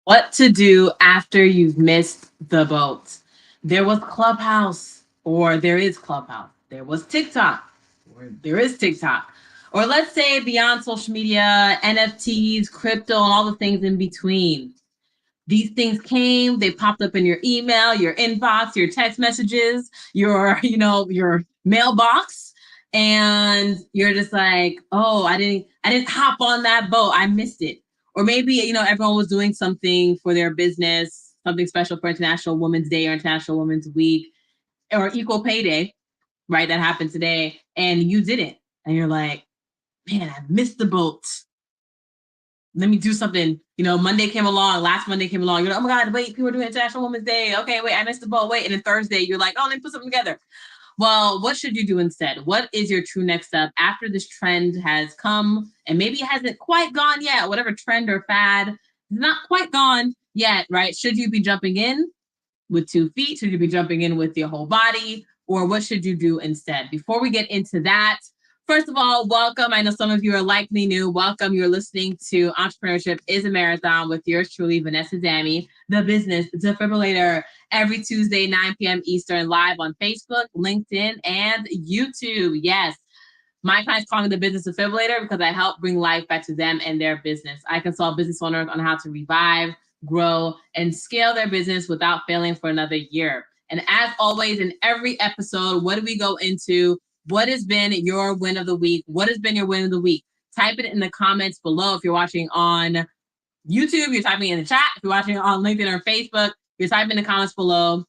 What to do after you've missed the boat. There was Clubhouse, or there is Clubhouse. There was TikTok, or there is TikTok. Or let's say beyond social media, NFTs, crypto, and all the things in between. These things came, they popped up in your email, your inbox, your text messages, your mailbox, and you're just like, oh, I didn't hop on that boat. I missed it. Or maybe, everyone was doing something for their business, something special for International Women's Day or International Women's Week or Equal Pay Day, right? That happened today, and you didn't. And you're like, man, I missed the boat. Let me do something. Monday came along, last Monday came along. You're like, oh my God, wait, people are doing International Women's Day. Okay, wait, I missed the boat. Wait. And then Thursday, you're like, oh, let me put something together. Well, what should you do instead? What is your true next step after this trend has come and maybe it hasn't quite gone yet? Whatever trend or fad is not quite gone yet, right? Should you be jumping in with 2 feet? Should you be jumping in with your whole body? Or what should you do instead? Before we get into that, first of all, welcome. I know some of you are likely new. Welcome. You're listening to Entrepreneurship is a Marathon with yours truly, Vanessa Zammy, the business defibrillator, every Tuesday, 9 p.m. Eastern, live on Facebook, LinkedIn, and YouTube. Yes. My clients call me the business defibrillator because I help bring life back to them and their business. I consult business owners on how to revive, grow, and scale their business without failing for another year. And as always, in every episode, what do we go into? What has been your win of the week? What has been your win of the week? Type it in the comments below. If you're watching on YouTube, you're typing in the chat. If you're watching on LinkedIn or Facebook, you're typing in the comments below.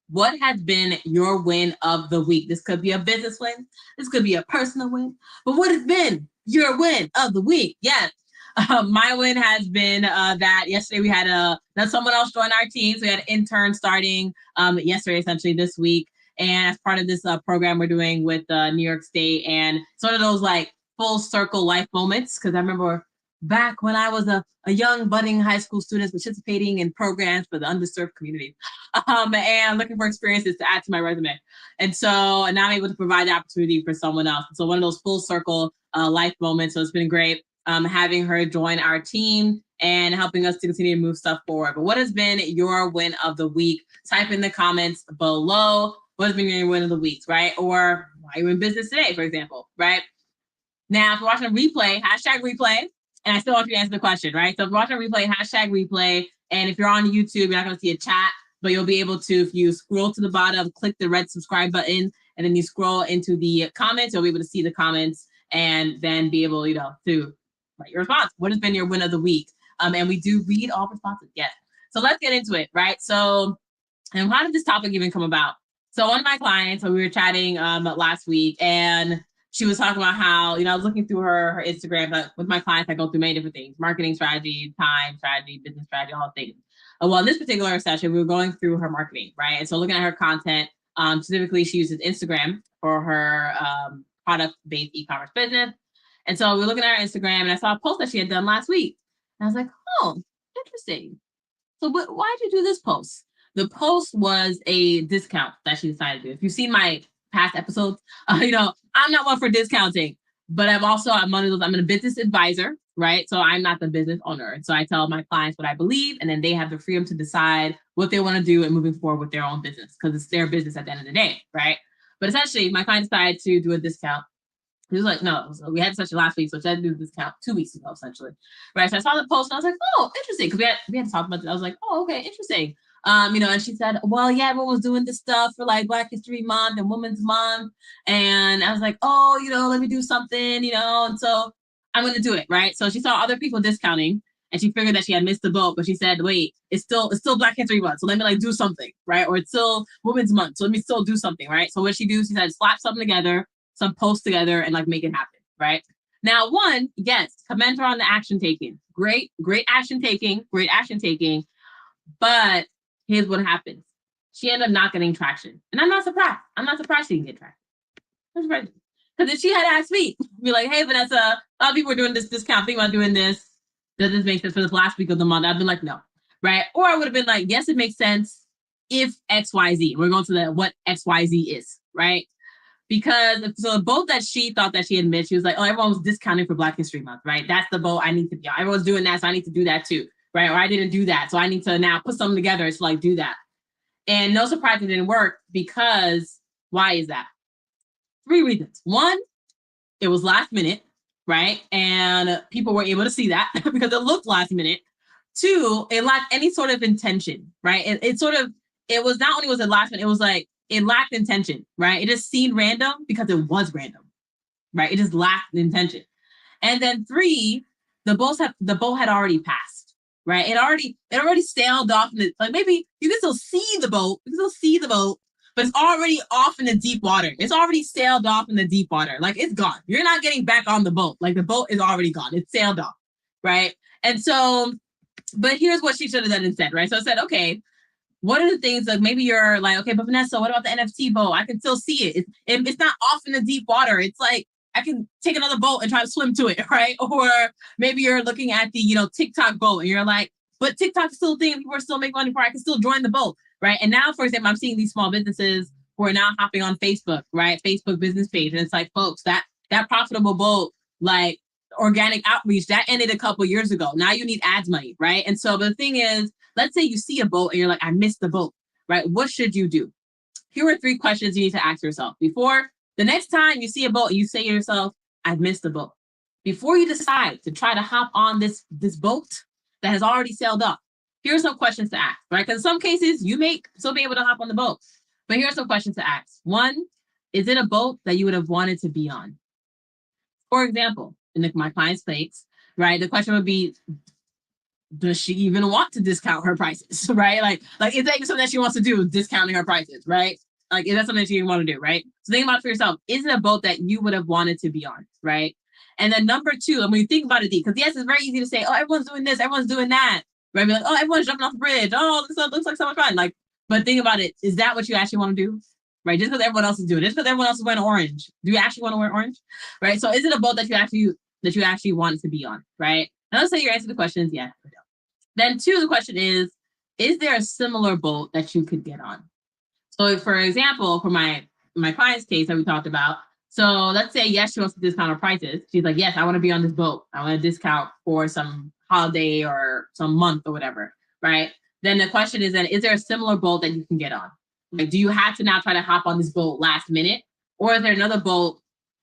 What has been your win of the week? This could be a business win. This could be a personal win. But what has been your win of the week? Yes. My win has been that yesterday we had someone else join our team. So we had an intern starting yesterday, essentially this week. And as part of this program we're doing with New York State, and sort of those like full circle life moments. Because I remember back when I was a young budding high school student participating in programs for the underserved community, and looking for experiences to add to my resume. And so now I'm able to provide the opportunity for someone else. So one of those full circle life moments. So it's been great having her join our team and helping us to continue to move stuff forward. But what has been your win of the week? Type in the comments below. What has been your win of the week, right? Or why are you in business today, for example, right? Now, if you're watching a replay, hashtag replay, and I still want you to answer the question, right? So if you're watching a replay, hashtag replay, and if you're on YouTube, you're not going to see a chat, but you'll be able to, if you scroll to the bottom, click the red subscribe button, and then you scroll into the comments, you'll be able to see the comments and then be able, to write your response. What has been your win of the week? And we do read all responses, yes. So let's get into it, right? So, and how did this topic even come about? So one of my clients, so we were chatting last week, and she was talking about how, I was looking through her Instagram, but with my clients, I go through many different things: marketing strategy, time strategy, business strategy, all things. Well, in this particular session, we were going through her marketing, right? And so looking at her content, specifically, she uses Instagram for her product-based e-commerce business. And so we were looking at her Instagram, and I saw a post that she had done last week. And I was like, oh, interesting. So why did you do this post? The post was a discount that she decided to do. If you've seen my past episodes, I'm not one for discounting, but I'm one of those, I'm a business advisor, right? So I'm not the business owner. And so I tell my clients what I believe, and then they have the freedom to decide what they want to do and moving forward with their own business, because it's their business at the end of the day, right? But essentially, my client decided to do a discount. He was like, no, so we had such last week, so she had to do this count 2 weeks ago, essentially. Right. So I saw the post and I was like, oh, interesting. Because we had to talk about it. I was like, oh, okay, interesting. And she said, well, yeah, everyone was doing this stuff for like Black History Month and Women's Month. And I was like, oh, let me do something, and so I'm gonna do it, right? So she saw other people discounting and she figured that she had missed the boat, but she said, wait, it's still Black History Month. So let me like do something, right? Or it's still Women's Month. So let me still do something, right? So what she do, she said, slap something together, some posts together, and like make it happen, right? Now, one, yes, commend her on the action taking. Great action taking, but here's what happens. She ended up not getting traction. And I'm not surprised. She didn't get traction. I'm surprised. Because if she had asked me, be like, hey, Vanessa, a lot of people are doing this discount, think about doing this. Does this make sense for this last week of the month? I'd been like, no, right? Or I would have been like, yes, it makes sense if XYZ. We're going to what XYZ is, right? Because so the boat that she thought that she had missed, she was like, oh, everyone was discounting for Black History Month, right? That's the boat I need to be on. Everyone's doing that, so I need to do that too. right? Or I didn't do that. So I need to now put something together to like do that. And no surprise it didn't work because why is that? 3 reasons. One, it was last minute, right? And people were able to see that because it looked last minute. 2, it lacked any sort of intention, right? It was not only was it last minute, it was like it lacked intention, right? It just seemed random because it was random, right? It just lacked intention. And then 3, the boat had already passed, right? It already sailed off in the, like maybe you can still see the boat, but it's already off in the deep water. It's already sailed off in the deep water. Like it's gone. You're not getting back on the boat. Like the boat is already gone. It's sailed off, right? And so, but here's what she should have done instead, right? So I said, okay, what are the things like maybe you're like, okay, but Vanessa, what about the NFT boat? I can still see it. It's not off in the deep water. It's like I can take another boat and try to swim to it, right? Or maybe you're looking at the TikTok boat and you're like, but TikTok's still a thing. People are still making money for it. I can still join the boat, right? And now, for example, I'm seeing these small businesses who are now hopping on Facebook, right? Facebook business page, and it's like, folks, that profitable boat, like organic outreach, that ended a couple years ago. Now you need ads money, right? And so the thing is, let's say you see a boat and you're like, I missed the boat, right? What should you do? Here are 3 questions you need to ask yourself before the next time you see a boat and you say to yourself, I've missed the boat. Before you decide to try to hop on this boat that has already sailed up, here are some questions to ask, right? Because in some cases you may still be able to hop on the boat, but here are some questions to ask. 1, is it a boat that you would have wanted to be on? For example, in my client's case, right, the question would be, does she even want to discount her prices, right? Like is that even something that she wants to do, discounting her prices, right? Like, is that something that you want to do, right? So think about it for yourself. Is it a boat that you would have wanted to be on, right? And then number 2, and when you think about it, because yes, it's very easy to say, oh, everyone's doing this, everyone's doing that, right? Be like, oh, everyone's jumping off the bridge. Oh, this looks like so much fun. Like, but think about it. Is that what you actually want to do? Right? Just because everyone else is doing it, just because everyone else is wearing orange. Do you actually want to wear orange? Right? So is it a boat that you actually want to be on, right? And let's say your answer to the question is yes or no. Then 2, the question is there a similar boat that you could get on? So for example, for my client's case that we talked about, so let's say, yes, she wants to discount her prices. She's like, yes, I want to be on this boat. I want to discount for some holiday or some month or whatever, right? Then the question is then, is there a similar boat that you can get on? Like, do you have to now try to hop on this boat last minute? Or is there another boat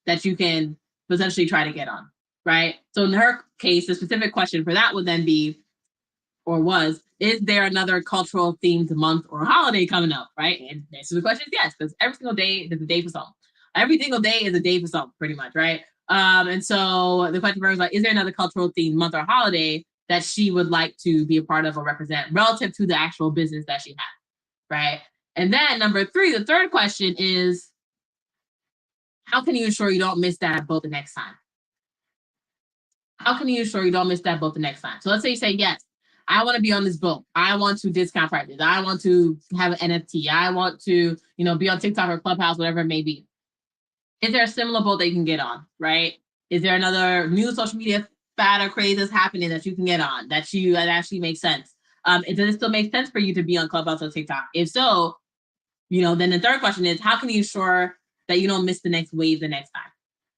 that you can potentially try to get on, right? So in her case, the specific question for that would then be, or was, is there another cultural themed month or holiday coming up, right? And the answer to the question is yes, because every single day is a day for something. Every single day is a day for something, pretty much, right? And so the question for her is like, is there another cultural themed month or holiday that she would like to be a part of or represent relative to the actual business that she has, right? And then number 3, the third question is, how can you ensure you don't miss that boat the next time? How can you ensure you don't miss that boat the next time? So let's say you say, yes, I want to be on this boat. I want to discount prices. I want to have an NFT. I want to, be on TikTok or Clubhouse, whatever it may be. Is there a similar boat that you can get on, right? Is there another new social media fad or craze that's happening that you can get on that actually makes sense? Does it still make sense for you to be on Clubhouse or TikTok? If so, then the third question is, how can you ensure that you don't miss the next wave the next time,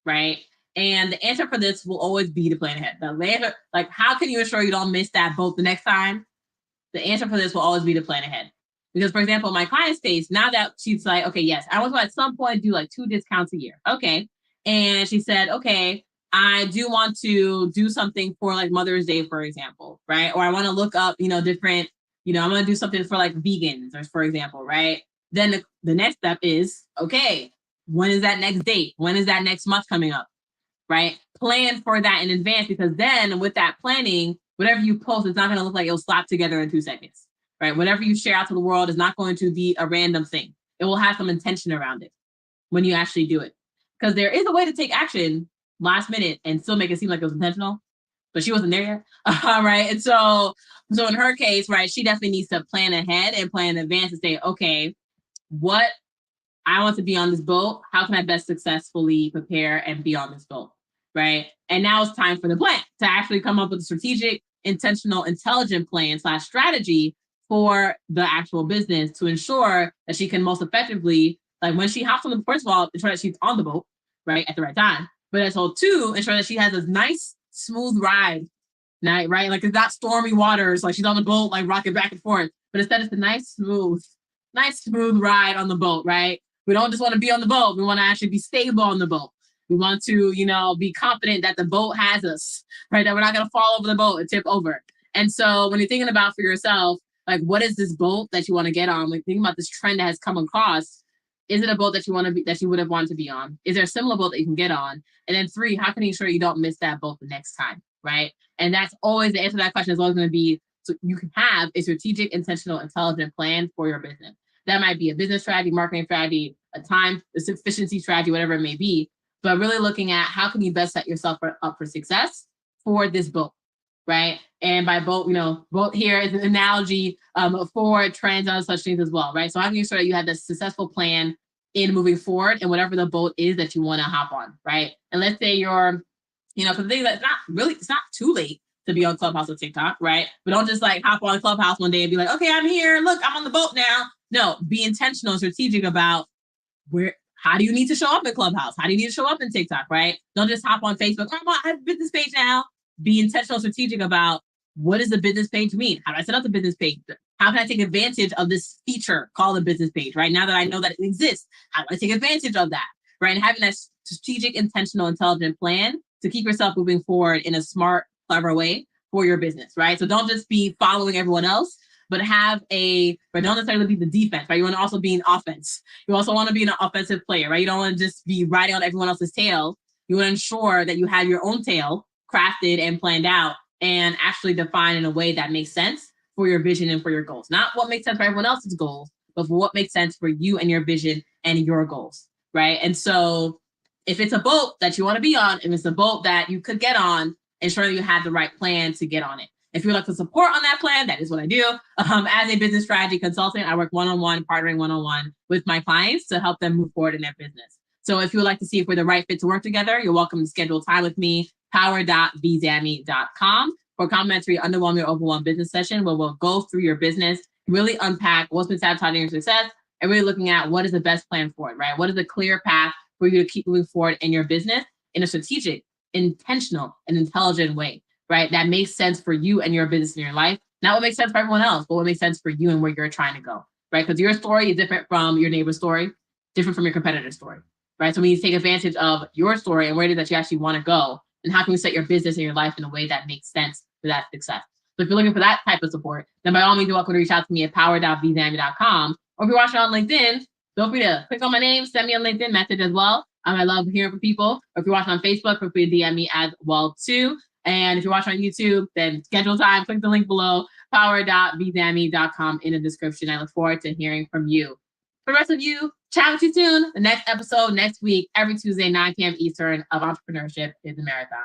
right? And the answer for this will always be to plan ahead. The answer, like, how can you ensure you don't miss that boat the next time? The answer for this will always be to plan ahead. Because, for example, my client's case, now that she's like, okay, yes, I want to at some point do like 2 discounts a year. Okay. And she said, okay, I do want to do something for like Mother's Day, for example, right? Or I want to look up, different, I'm going to do something for like vegans, or for example, right? Then the next step is, okay, when is that next date? When is that next month coming up? Right? Plan for that in advance, because then with that planning, whatever you post, it's not going to look like it'll slap together in 2 seconds, right? Whatever you share out to the world is not going to be a random thing. It will have some intention around it when you actually do it. Because there is a way to take action last minute and still make it seem like it was intentional, but she wasn't there yet, right? And so in her case, right, she definitely needs to plan ahead and plan in advance and say, okay, what I want to be on this boat. How can I best successfully prepare and be on this boat? Right. And now it's time for the plan to actually come up with a strategic, intentional, intelligent plan / strategy for the actual business to ensure that she can most effectively, like when she hops on the, first of all, ensure that she's on the boat, right, at the right time. But also 2, ensure that she has a nice, smooth ride right? Like it's not stormy waters, like she's on the boat, like rocking back and forth. But instead, it's a nice smooth ride on the boat, right? We don't just want to be on the boat. We want to actually be stable on the boat. We want to, be confident that the boat has us, right? That we're not going to fall over the boat and tip over. And so when you're thinking about for yourself, like, what is this boat that you want to get on? Like, thinking about this trend that has come across. Is it a boat that you want to be, that you would have wanted to be on? Is there a similar boat that you can get on? And then 3, how can you ensure you don't miss that boat the next time, right? And that's always the answer to that question is always going to be, so you can have a strategic, intentional, intelligent plan for your business. That might be a business strategy, marketing strategy, a time, a sufficiency strategy, whatever it may be. But really looking at how can you best set yourself up for success for this boat, right? And by boat, boat here is an analogy for trends and such things as well, right? So how can you ensure that you have this successful plan in moving forward and whatever the boat is that you want to hop on, right? And let's say you're, because the thing that it's not too late to be on Clubhouse or TikTok, right? But don't just like hop on Clubhouse one day and be like, okay, I'm here. Look, I'm on the boat now. No, be intentional and strategic about how do you need to show up in Clubhouse? How do you need to show up in TikTok, right? Don't just hop on Facebook. Oh, I have a business page now. Be intentional, strategic about what does the business page mean? How do I set up the business page? How can I take advantage of this feature called a business page, right? Now that I know that it exists, how do I take advantage of that, right? And having that strategic, intentional, intelligent plan to keep yourself moving forward in a smart, clever way for your business, right? So don't just be following everyone else, but don't necessarily be the defense, right? You want to also be an offense. You also want to be an offensive player, right? You don't want to just be riding on everyone else's tail. You want to ensure that you have your own tail crafted and planned out and actually defined in a way that makes sense for your vision and for your goals. Not what makes sense for everyone else's goals, but for what makes sense for you and your vision and your goals, right? And so if it's a boat that you want to be on, if it's a boat that you could get on, ensure you have the right plan to get on it. If you'd like to support on that plan, that is what I do. As a business strategy consultant, I work one-on-one, partnering one-on-one with my clients to help them move forward in their business. So if you would like to see if we're the right fit to work together, you're welcome to schedule time with me, power.bzami.com for a complimentary underwhelming or overwhelmed business session where we'll go through your business, really unpack what's been sabotaging your success, and really looking at what is the best plan for it, right? What is the clear path for you to keep moving forward in your business in a strategic, intentional, and intelligent way, right? That makes sense for you and your business and your life. Not what makes sense for everyone else, but what makes sense for you and where you're trying to go, right? Because your story is different from your neighbor's story, different from your competitor's story, right? So we need to take advantage of your story and where it is that you actually want to go, and how can we set your business and your life in a way that makes sense for that success. So if you're looking for that type of support, then by all means, you're welcome to reach out to me at power.bzami.com. Or if you're watching on LinkedIn, feel free to click on my name, send me a LinkedIn message as well. I love hearing from people. Or if you're watching on Facebook, feel free to DM me as well too. And if you're watching on YouTube, then schedule time, click the link below, power.bzami.com in the description. I look forward to hearing from you. For the rest of you, chat with you soon. The next episode next week, every Tuesday, 9 p.m. Eastern of Entrepreneurship is a Marathon.